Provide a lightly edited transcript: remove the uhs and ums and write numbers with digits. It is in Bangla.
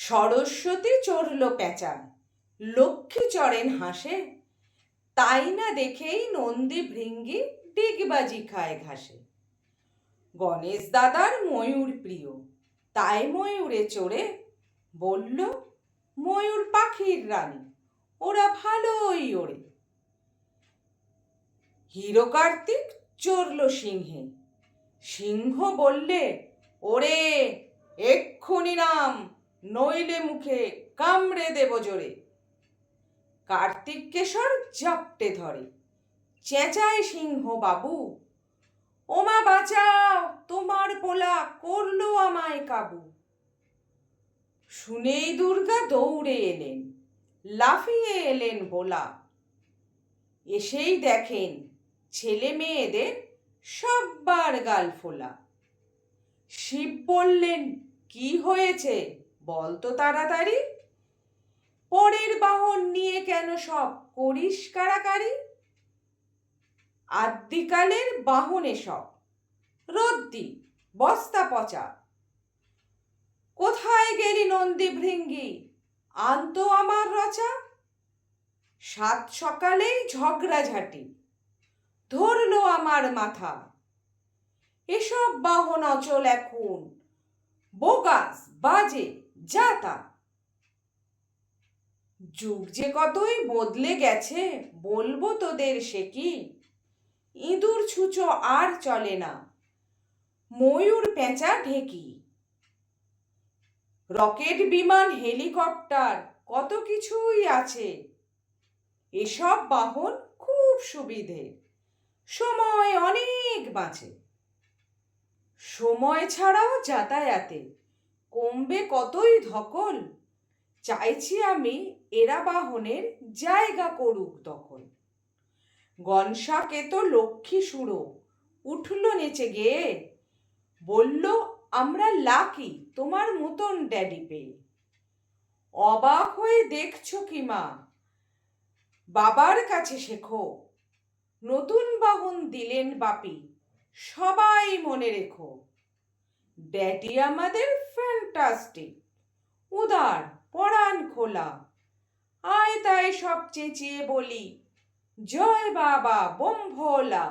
সরস্বতী চড়ল পেঁচায়, লক্ষ্মী চড়েন হাসে, তাই না দেখেই নন্দী ভৃঙ্গি ডিগবাজি খায় ঘাসে। গণেশ দাদার ময়ূর প্রিয়, তাই ময়ূরে চড়ে বলল, ময়ূর পাখির রানী, ওরা ভালোই ওড়ে। হিরো কার্তিক চড়ল সিংহে, সিংহ বললে, ওরে এক্ষুনি নাম, নইলে মুখে কামড়ে দেব জোরে। কার্তিক কেশর জাপটে ধরে, চেঁচায় সিংহ বাবু, ওমা বাঁচাও, তোমার পোলা করলো আমায় কাবু। শুনেই দুর্গা দৌড়ে এলেন, লাফিয়ে এলেন ভোলা। এসেই দেখেন ছেলে মেয়েদের সব্বার গাল ফোলা। শিব বললেন, কি হয়েছে বলতো তাড়াতাড়ি, পরের বাহন নিয়ে কেন সব করিস কাড়াকাড়ি। আদ্যিকালের বাহন এসব, রদ্দি বস্তা পচা, কোথায় গেলি নন্দী ভৃঙ্গি, আনতো আমার রচা। সাত সকালেই ঝগড়াঝাটি, ধরলো আমার মাথা, এসব বাহন অচল এখন, বোগাস বাজে যাতা। যুগ যে কতই বদলে গেছে, বলবো তোদের সে কি, ইঁদুর ছুঁচো আর চলে না, ময়ূর পেঁচা ঢেকি। রকেট বিমান হেলিকপ্টার কত কিছুই আছে, এসব বাহন খুব সুবিধে, সময় অনেক বাঁচে। সময় ছাড়াও যাতায়াতে কমবে কতই ধকল, চাইছি আমি এরা বাহনের জায়গা করুক দখল। গনসাকে তো লক্ষ্মী সুরো উঠল নেচে গেয়ে, বলল, আমরা লাকি তোমার মতন ড্যাডি পেয়ে। অবাক হয়ে দেখছো কি মা, বাবার কাছে শেখো, নতুন বাহন দিলেন বাপি, সবাই মনে রেখো। ড্যাডি আমাদের ফ্যান্টাস্টিক, উদার পরাণ খোলা, আয় তাই সব চেঁচিয়ে বলি, জয় বাবা বোম ভোলা।